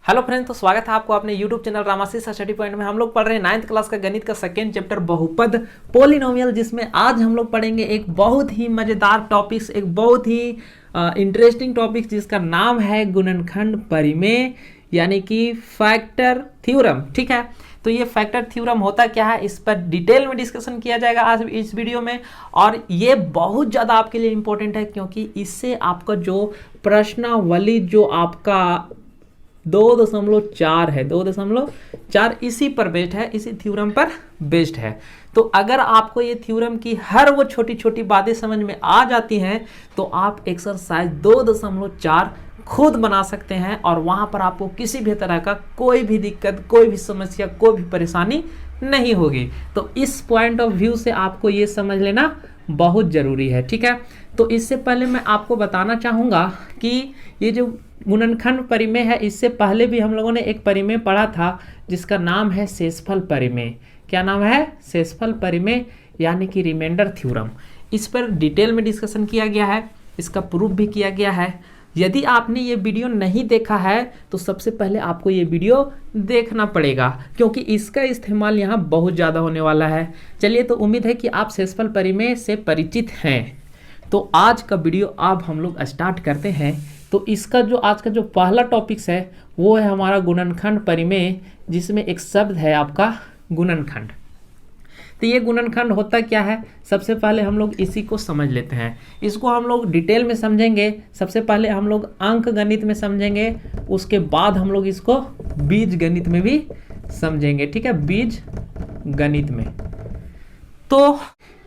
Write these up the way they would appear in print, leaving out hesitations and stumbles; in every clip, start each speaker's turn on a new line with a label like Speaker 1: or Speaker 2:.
Speaker 1: Hello friends, तो स्वागत है आपको अपने YouTube channel Ramashish study point में। हम लोग पढ़ रहे हैं 9th क्लास का गणित का सेकेंड चैप्टर बहुपद पोलिनोमियल, जिसमें आज हम लोग पढ़ेंगे एक बहुत ही मजेदार टॉपिक्स, एक बहुत ही इंटरेस्टिंग टॉपिक जिसका नाम है गुणनखंड परिमेय, यानी कि फैक्टर थ्योरम। ठीक है, तो ये फैक्टर थ्योरम होता क्या है, इस पर डिटेल में डिस्कशन किया जाएगा आज इस वीडियो में। और ये बहुत ज़्यादा आपके लिए इंपॉर्टेंट है, क्योंकि इससे आपका जो प्रश्नावली जो आपका 2.4 है, 2.4 इसी पर बेस्ड है, इसी थ्योरम पर बेस्ड है। तो अगर आपको ये थ्योरम की हर वो छोटी छोटी बातें समझ में आ जाती हैं, तो आप एक्सरसाइज 2.4 खुद बना सकते हैं और वहां पर आपको किसी भी तरह का कोई भी दिक्कत, कोई भी समस्या, कोई भी परेशानी नहीं होगी। तो इस पॉइंट ऑफ व्यू से आपको ये समझ लेना बहुत जरूरी है। ठीक है, तो इससे पहले मैं आपको बताना चाहूंगा कि ये जो गुणनखंड परिमेय है, इससे पहले भी हम लोगों ने एक परिमेय पढ़ा था जिसका नाम है शेषफल परिमेय। क्या नाम है? शेषफल परिमेय, यानी कि रिमाइंडर थ्योरम। इस पर डिटेल में डिस्कशन किया गया है, इसका प्रूफ भी किया गया है। यदि आपने ये वीडियो नहीं देखा है तो सबसे पहले आपको ये वीडियो देखना पड़ेगा, क्योंकि इसका इस्तेमाल यहाँ बहुत ज़्यादा होने वाला है। चलिए, तो उम्मीद है कि आप शेषफल परिमेय से परिचित हैं। तो आज का वीडियो अब हम लोग स्टार्ट करते हैं। तो इसका जो आज का जो पहला टॉपिक्स है वो है हमारा गुणनखंड परिमेय, जिसमें एक शब्द है आपका गुणनखंड। तो ये गुणनखंड होता क्या है, सबसे पहले हम लोग इसी को समझ लेते हैं। इसको हम लोग डिटेल में समझेंगे। सबसे पहले हम लोग अंक गणित में समझेंगे, उसके बाद हम लोग इसको बीज गणित में भी समझेंगे। ठीक है, बीज गणित में। तो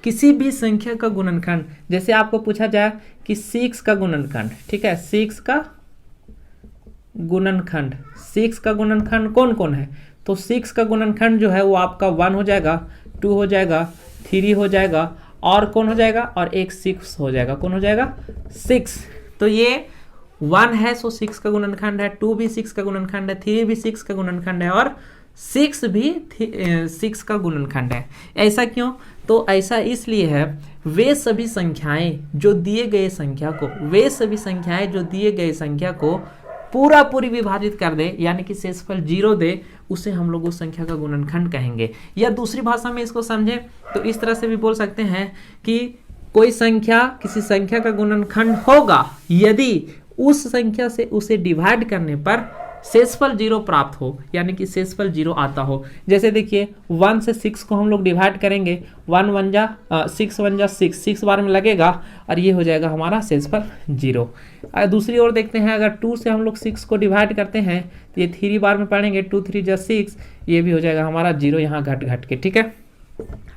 Speaker 1: किसी भी संख्या का गुणनखंड, जैसे आपको पूछा जाए कि 6 का गुणनखंड, ठीक है, 6 का गुणनखंड, 6 का गुणनखंड कौन कौन है, तो 6 का गुणनखंड जो है वो आपका 1 हो जाएगा, 2 हो जाएगा, 3 हो जाएगा, और कौन हो जाएगा, और एक 6 हो जाएगा। कौन हो जाएगा? 6। तो ये 1 है, सो 6 का गुणनखंड है, 2 भी 6 का गुणनखंड है, 3 भी 6 का गुणनखंड है, और 6 भी 6 का गुणनखंड है। ऐसा क्यों? तो ऐसा इसलिए है, वे सभी संख्याएं जो दिए गए संख्या को पूरा पूरी विभाजित कर दे, यानी कि शेषफल 0 दे, उसे हम लोग उस संख्या का गुणनखंड कहेंगे। या दूसरी भाषा में इसको समझें तो इस तरह से भी बोल सकते हैं कि कोई संख्या किसी संख्या का गुणनखंड होगा यदि उस संख्या से उसे डिवाइड करने पर शेषफल 0 प्राप्त हो, यानी कि शेषफल 0 आता हो। जैसे देखिए, 1 से 6 को हम लोग डिवाइड करेंगे, 1 1 जा 6 1 जा 6, 6 बार में लगेगा और ये हो जाएगा हमारा शेषफल 0। दूसरी ओर देखते हैं, अगर 2 से हम लोग 6 को डिवाइड करते हैं तो ये 3 बार में पढ़ेंगे, 2 3 जा 6, ये भी हो जाएगा हमारा 0 यहाँ घट घट के। ठीक है,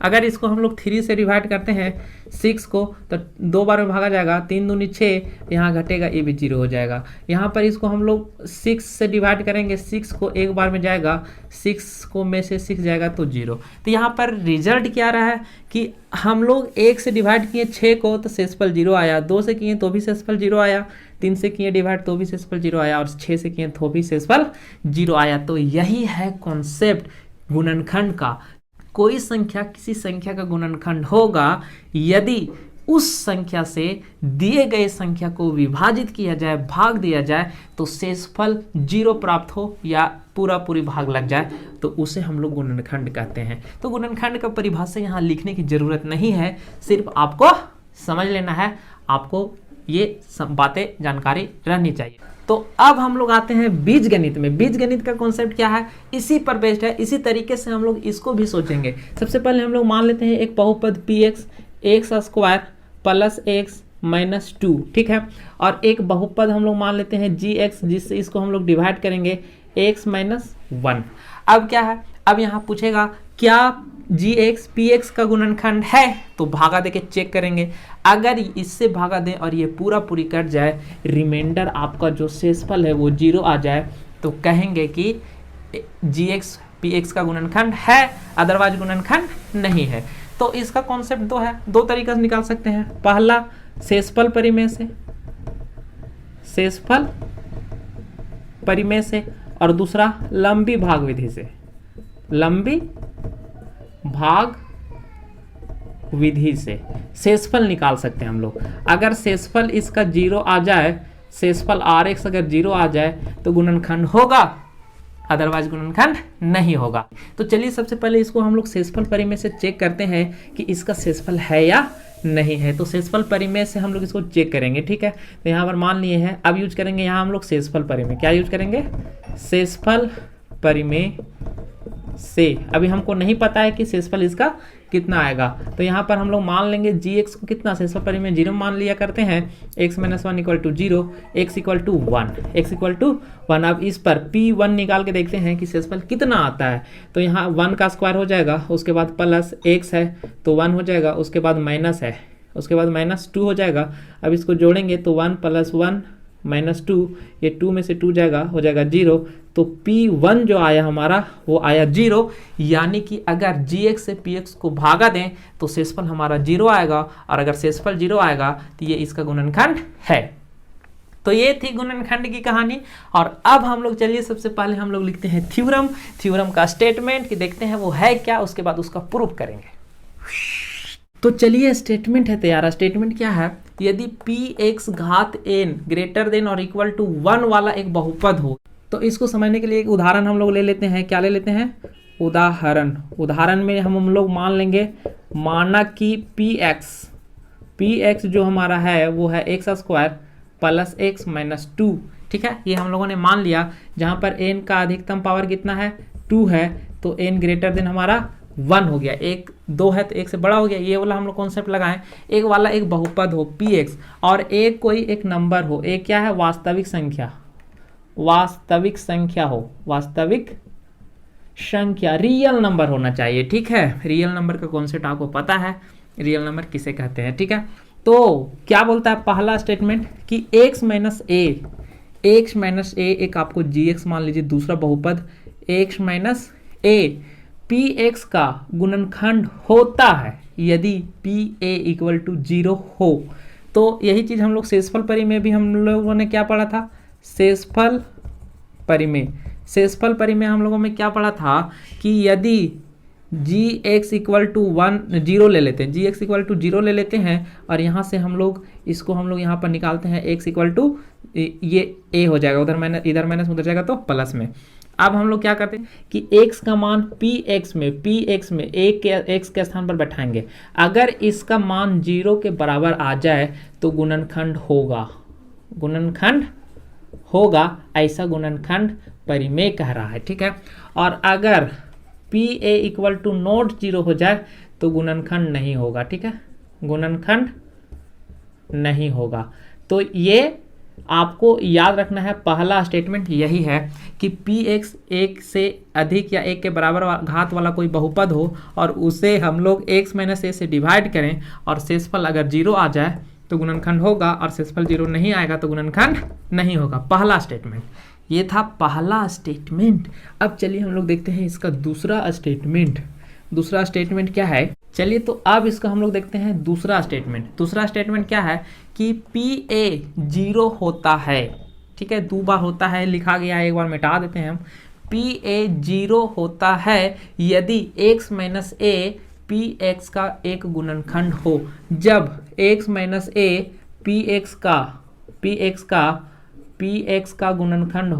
Speaker 1: अगर इसको हम लोग 3 से डिवाइड करते हैं 6 को, तो 2 बार में भागा जाएगा, 3 दूनी 6, यहाँ घटेगा, ये भी 0 हो जाएगा। यहाँ पर इसको हम लोग 6 से डिवाइड करेंगे, 6 को एक बार में जाएगा, 6 को में से 6 जाएगा तो 0। तो यहाँ पर रिजल्ट क्या रहा है कि हम लोग 1 से डिवाइड किए 6 को तो शेषफल 0 आया, 2 से किए तो भी शेषफल 0 आया, 3 से किए डिवाइड तो भी शेषफल 0 आया, और 6 से किए तो भी शेषफल 0 आया। तो यही है कॉन्सेप्ट गुणनखंड का। कोई संख्या किसी संख्या का गुणनखंड होगा यदि उस संख्या से दिए गए संख्या को विभाजित किया जाए, भाग दिया जाए, तो शेषफल 0 प्राप्त हो या पूरा पूरी भाग लग जाए, तो उसे हम लोग गुणनखंड कहते हैं। तो गुणनखंड का परिभाषा यहाँ लिखने की जरूरत नहीं है, सिर्फ आपको समझ लेना है, आपको ये सब बातें जानकारी रहनी चाहिए। तो अब हम लोग आते हैं बीज गणित में। बीज गणित का कॉन्सेप्ट क्या है, इसी पर बेस्ड है, इसी तरीके से हम लोग इसको भी सोचेंगे। सबसे पहले हम लोग मान लेते हैं एक बहुपद px x² plus x minus 2, ठीक है, और एक बहुपद हम लोग मान लेते हैं gx, जिससे इसको हम लोग डिवाइड करेंगे x माइनस 1। अब क्या है, अब यहाँ पूछेगा क्या gx px का गुणनखंड है, तो भागा देके चेक करेंगे। अगर इससे भागा दें और ये पूरा पूरी कट जाए, रिमाइंडर आपका जो शेषफल है वो 0 आ जाए, तो कहेंगे कि gx px का गुणनखंड है, अदरवाइज गुणनखंड नहीं है। तो इसका कॉन्सेप्ट दो है, दो तरीका से निकाल सकते हैं। पहला शेषफल परिमेय से, शेषफल परिमेय से, और दूसरा लंबी भाग विधि से, लंबी भाग विधि से शेषफल निकाल सकते हैं हम लोग। अगर शेषफल इसका 0 आ जाए, शेषफल rx अगर 0 आ जाए तो गुणनखंड होगा, अदरवाइज गुणनखंड नहीं होगा। तो चलिए सबसे पहले इसको हम लोग शेषफल परिमेय से चेक करते हैं कि इसका शेषफल है या नहीं है। तो शेषफल परिमेय से हम लोग इसको चेक करेंगे, ठीक है। तो यहाँ पर मान लिए हैं, अब यूज करेंगे यहाँ हम लोग शेषफल परिमेय। क्या यूज करेंगे? शेषफल परिमेय से। अभी हमको नहीं पता है कि शेषफल इसका कितना आएगा, तो यहाँ पर हम लोग मान लेंगे gx को कितना, शेषफल परिमेय 0 मान लिया करते हैं, x - 1 = 0, x = 1, x = 1। अब इस पर p1 निकाल के देखते हैं कि शेषफल कितना आता है। तो यहाँ 1 का स्क्वायर हो जाएगा, उसके बाद प्लस x है तो 1 हो जाएगा, उसके बाद माइनस है, उसके बाद -2 हो जाएगा। अब इसको जोड़ेंगे तो 1 + 1 -2, ये 2 में से 2 जाएगा, हो जाएगा 0। तो P1 जो आया हमारा वो आया 0, यानी कि अगर gx से px को भागा दें तो शेषफल हमारा 0 आएगा, और अगर शेषफल 0 आएगा तो ये इसका गुणनखंड है। तो ये थी गुणनखंड की कहानी। और अब हम लोग चलिए सबसे पहले हम लोग लिखते हैं थ्योरम का स्टेटमेंट कि देखते हैं वो है क्या, उसके बाद उसका प्रूफ करेंगे। तो चलिए स्टेटमेंट है तैयार। स्टेटमेंट क्या है? यदि px घात n ग्रेटर देन और इक्वल टू 1 वाला एक बहुपद हो, तो इसको समझने के लिए एक उदाहरण हम लोग ले लेते हैं। क्या ले लेते हैं? उदाहरण में हम लोग मान लेंगे, माना कि px जो हमारा है वो है x² + x - 2, ठीक है। ये हम लोगों ने मान लिया, जहाँ पर n का अधिकतम पावर कितना है? 2 है, तो n ग्रेटर देन हमारा 1 हो गया, 1 2 है तो 1 से बड़ा हो गया। ये वाला हम लोग कॉन्सेप्ट लगाएं, एक वाला एक बहुपद हो px और एक कोई एक नंबर हो, एक क्या है? वास्तविक संख्या रियल नंबर होना चाहिए, ठीक है। रियल नंबर का कॉन्सेप्ट आपको पता है, रियल नंबर किसे कहते हैं, ठीक है। तो क्या बोलता है पहला स्टेटमेंट कि x - a एक आपको gx मान लीजिए, दूसरा बहुपद x - a px का गुणनखंड होता है यदि pa = 0 हो। तो यही चीज हम लोग शेषफल परिमेय भी हम लोगों ने क्या पढ़ा था? शेषफल परिमेय हम लोगों में क्या पढ़ा था कि यदि gx = 1 0 ले लेते हैं, gx = 0 ले लेते हैं, और यहाँ से हम लोग इसको हम लोग यहाँ पर निकालते हैं, x = ये a हो जाएगा, इधर माइनस उधर जाएगा तो प्लस में। अब हम लोग क्या करते हैं कि x का मान px में x के स्थान पर बैठाएंगे। अगर इसका मान 0 के बराबर आ जाए तो गुणनखंड होगा, ऐसा गुणनखंड परिमेय कह रहा है, ठीक है। और अगर pa = नॉट 0 हो जाए तो गुणनखंड नहीं होगा, ठीक है, गुणनखंड नहीं होगा। तो ये आपको याद रखना है, पहला स्टेटमेंट यही है कि px 1 से अधिक या 1 के बराबर घात वाला कोई बहुपद हो और उसे हम लोग x - a से डिवाइड करें और शेषफल अगर 0 आ जाए तो गुणनखंड होगा, और शेषफल 0 नहीं आएगा तो गुणनखंड नहीं होगा। पहला स्टेटमेंट ये था, पहला स्टेटमेंट। अब चलिए हम लोग देखते हैं इसका दूसरा स्टेटमेंट क्या है। चलिए तो अब इसका हम लोग देखते हैं दूसरा स्टेटमेंट क्या है कि pa 0 होता है, ठीक है। 2 बार होता है लिखा गया है, एक बार मिटा देते हैं हम। pa 0 होता है यदि x - a px का एक गुणनखंड हो। जब x - a px का गुणनखंड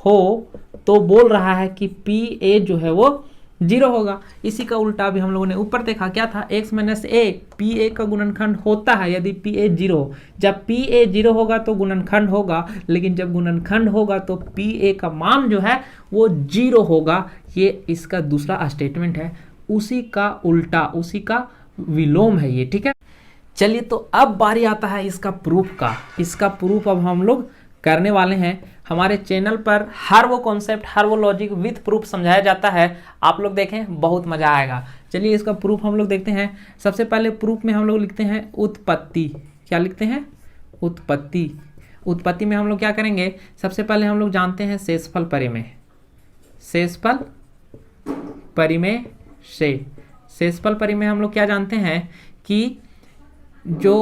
Speaker 1: हो तो बोल रहा है कि pa जो है वो 0 होगा। इसी का उल्टा भी हम लोगों ने ऊपर देखा, क्या था? x - a pa का गुणनखंड होता है यदि pa 0 हो। जब pa 0 होगा तो गुणनखंड होगा, लेकिन जब गुणनखंड होगा तो pa का मान जो है वो 0 होगा। ये इसका दूसरा स्टेटमेंट है, उसी का उल्टा, उसी का विलोम है ये, ठीक है। चलिए तो अब बारी आता है इसका प्रूफ का। इसका प्रूफ अब हम लोग करने वाले हैं। हमारे चैनल पर हर वो कॉन्सेप्ट, हर वो लॉजिक विथ प्रूफ समझाया जाता है, आप लोग देखें, बहुत मजा आएगा। चलिए इसका प्रूफ हम लोग देखते हैं। सबसे पहले प्रूफ में हम लोग लिखते हैं उत्पत्ति। क्या लिखते हैं? उत्पत्ति में हम लोग क्या करेंगे? सबसे पहले हम लोग जानते हैं शेषफल परिमेय हम लोग क्या जानते हैं कि जो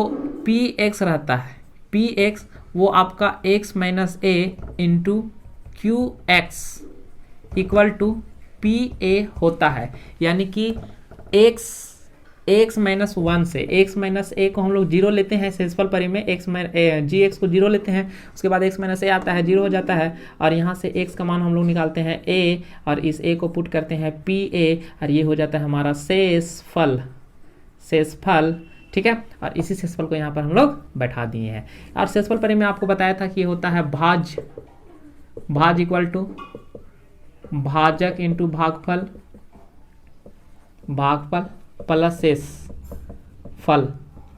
Speaker 1: px रहता है, px वो आपका x - a into qx = pa होता है। यानी कि x x माइनस 1 से x माइनस ए को हम लोग जीरो लेते हैं शेषफल परिमेय में, जी एक्स को जीरो लेते हैं, उसके बाद x माइनस ए आता है, जीरो हो जाता है, और यहाँ से x का मान हम लोग निकालते हैं a, और इस a को पुट करते हैं pa, और ये हो जाता है हमारा शेषफल, ठीक है। और इसी शेषफल को यहाँ पर हम लोग बैठा दिए हैं। और शेषफल परिमेय में आपको बताया था कि ये होता है भाज इक्वल टू भाजक इंटू भागफल प्लस शेषफल,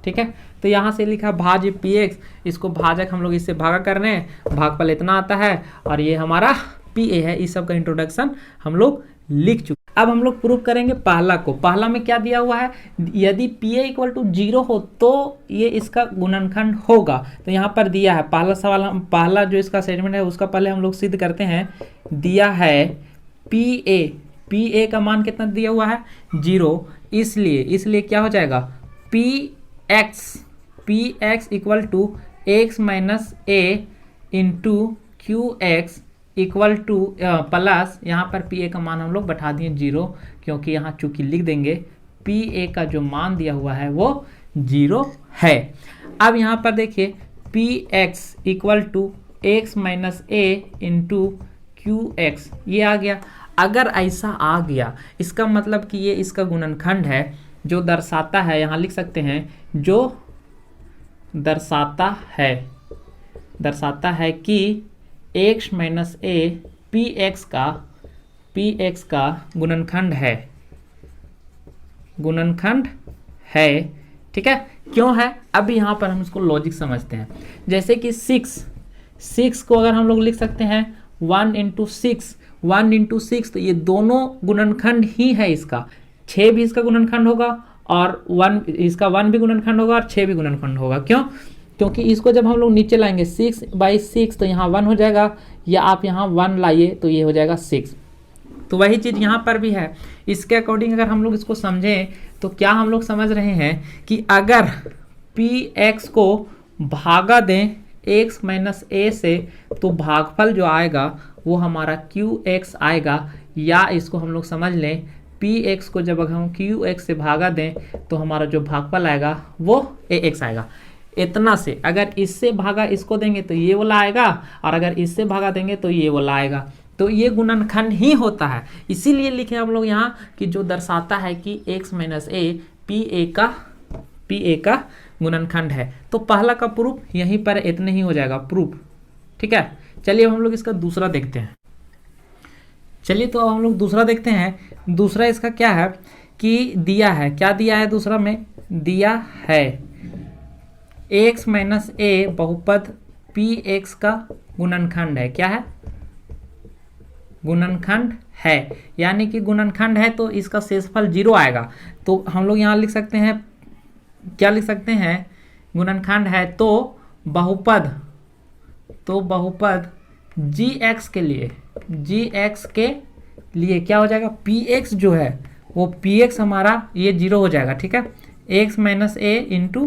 Speaker 1: ठीक है। तो यहाँ से लिखा भाज्य px, इसको भाजक हम लोग इससे भागा कर रहे हैं, भागफल इतना आता है, और ये हमारा pa है। इस सब का इंट्रोडक्शन हम लोग लिख चुके। अब हम लोग प्रूव करेंगे पहला को। पहला में क्या दिया हुआ है, यदि pa इक्वल टू 0 हो तो ये इसका गुणनखंड होगा। तो यहाँ पर दिया है पहला सवाल, पहला जो इसका स्टेटमेंट है उसका पहले हम लोग सिद्ध करते हैं। दिया है pa का मान कितना दिया हुआ है 0, इसलिए क्या हो जाएगा px equal to x minus a into q x equal to plus, यहाँ पर pa का मान हम लोग बैठा दिए 0, क्योंकि यहाँ चूंकि लिख देंगे pa का जो मान दिया हुआ है वो 0 है। अब यहाँ पर देखिए px equal to x minus a into q x, ये आ गया। अगर ऐसा आ गया इसका मतलब कि ये इसका गुणनखंड है, जो दर्शाता है, यहाँ लिख सकते हैं, जो दर्शाता है कि x माइनस ए px का गुणनखंड है, ठीक है। क्यों है, अब यहाँ पर हम इसको लॉजिक समझते हैं। जैसे कि 6 को अगर हम लोग लिख सकते हैं 1 इंटू 6, तो ये दोनों गुणनखंड ही है इसका। 6 भी इसका गुणनखंड होगा, और 1 इसका 1 भी गुणनखंड होगा, और 6 भी गुणनखंड होगा। क्यों, क्योंकि इसको जब हम लोग नीचे लाएंगे 6/6 तो यहाँ 1 हो जाएगा, या आप यहाँ 1 लाइए तो ये हो जाएगा 6। तो वही चीज़ यहाँ पर भी है। इसके अकॉर्डिंग अगर हम लोग इसको समझें तो क्या हम लोग समझ रहे हैं कि अगर px को भागा दें x माइनस ए से, तो भागफल जो आएगा वो हमारा qx आएगा, या इसको हम लोग समझ लें px को जब हम qx से भागा दें तो हमारा जो भागफल आएगा वो ax आएगा। इतना से अगर इससे भागा इसको देंगे तो ये वाला आएगा, और अगर इससे भागा देंगे तो ये वाला आएगा। तो ये गुणनखंड ही होता है, इसीलिए लिखे हम लोग यहाँ कि जो दर्शाता है कि x माइनस ए pa का गुणनखंड है। तो पहला का प्रूफ यहीं पर इतने ही हो जाएगा प्रूफ, ठीक है। चलिए अब हम लोग इसका दूसरा देखते हैं। तो अब हम लोग दूसरा देखते हैं। दूसरा इसका क्या है कि दिया है, क्या दिया है दूसरा में, दिया है x माइनस ए बहुपद px का गुणनखंड है। क्या है, गुणनखंड है, यानी कि गुणनखंड है तो इसका शेषफल 0 आएगा। तो हम लोग यहाँ लिख सकते हैं, क्या लिख सकते हैं, गुणनखंड है तो बहुपद gx के लिए क्या हो जाएगा, px जो है वो px हमारा ये 0 हो जाएगा, ठीक है। x minus a into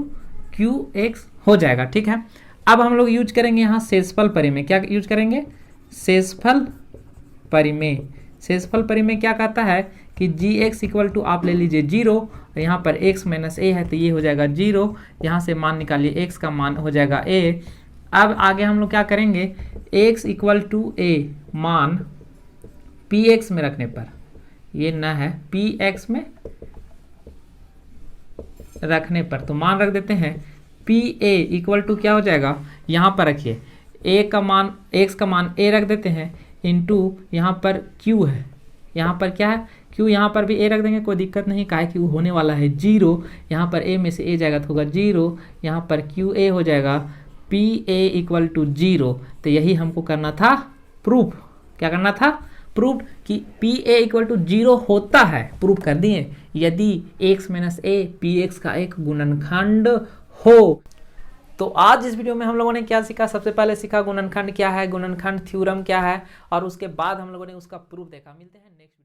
Speaker 1: q x हो जाएगा, ठीक है। अब हम लोग यूज करेंगे यहाँ शेषफल परिमेय। क्या यूज करेंगे, शेषफल परिमेय क्या कहता है कि gx इक्वल टू आप ले लीजिए 0, यहाँ पर x माइनस ए है तो ये हो जाएगा 0, यहाँ से मान निकालिए, x का मान हो जाएगा a। अब आगे हम लोग क्या करेंगे, x इक्वल टू a मान px में रखने पर, ये न है px में रखने पर, तो मान रख देते हैं pa इक्वल टू क्या हो जाएगा, यहाँ पर रखिए x का मान a रख देते हैं, इंटू यहाँ पर q है, यहाँ पर क्या है q, यहाँ पर भी a रख देंगे, कोई दिक्कत नहीं, काहे कि होने वाला है 0, यहाँ पर a में से a जाएगा तो होगा 0, यहाँ पर qa हो जाएगा pa इक्वल टू 0। तो यही हमको करना था प्रूफ। क्या करना था, प्रूफ कि pa इक्वल टू 0 होता है, प्रूफ कर दिए यदि x माइनस ए px का एक गुणनखंड हो। तो आज इस वीडियो में हम लोगों ने क्या सीखा, सबसे पहले सीखा गुणनखंड क्या है, गुणनखंड थ्योरम क्या है, और उसके बाद हम लोगों ने उसका प्रूफ देखा। मिलते हैं नेक्स्ट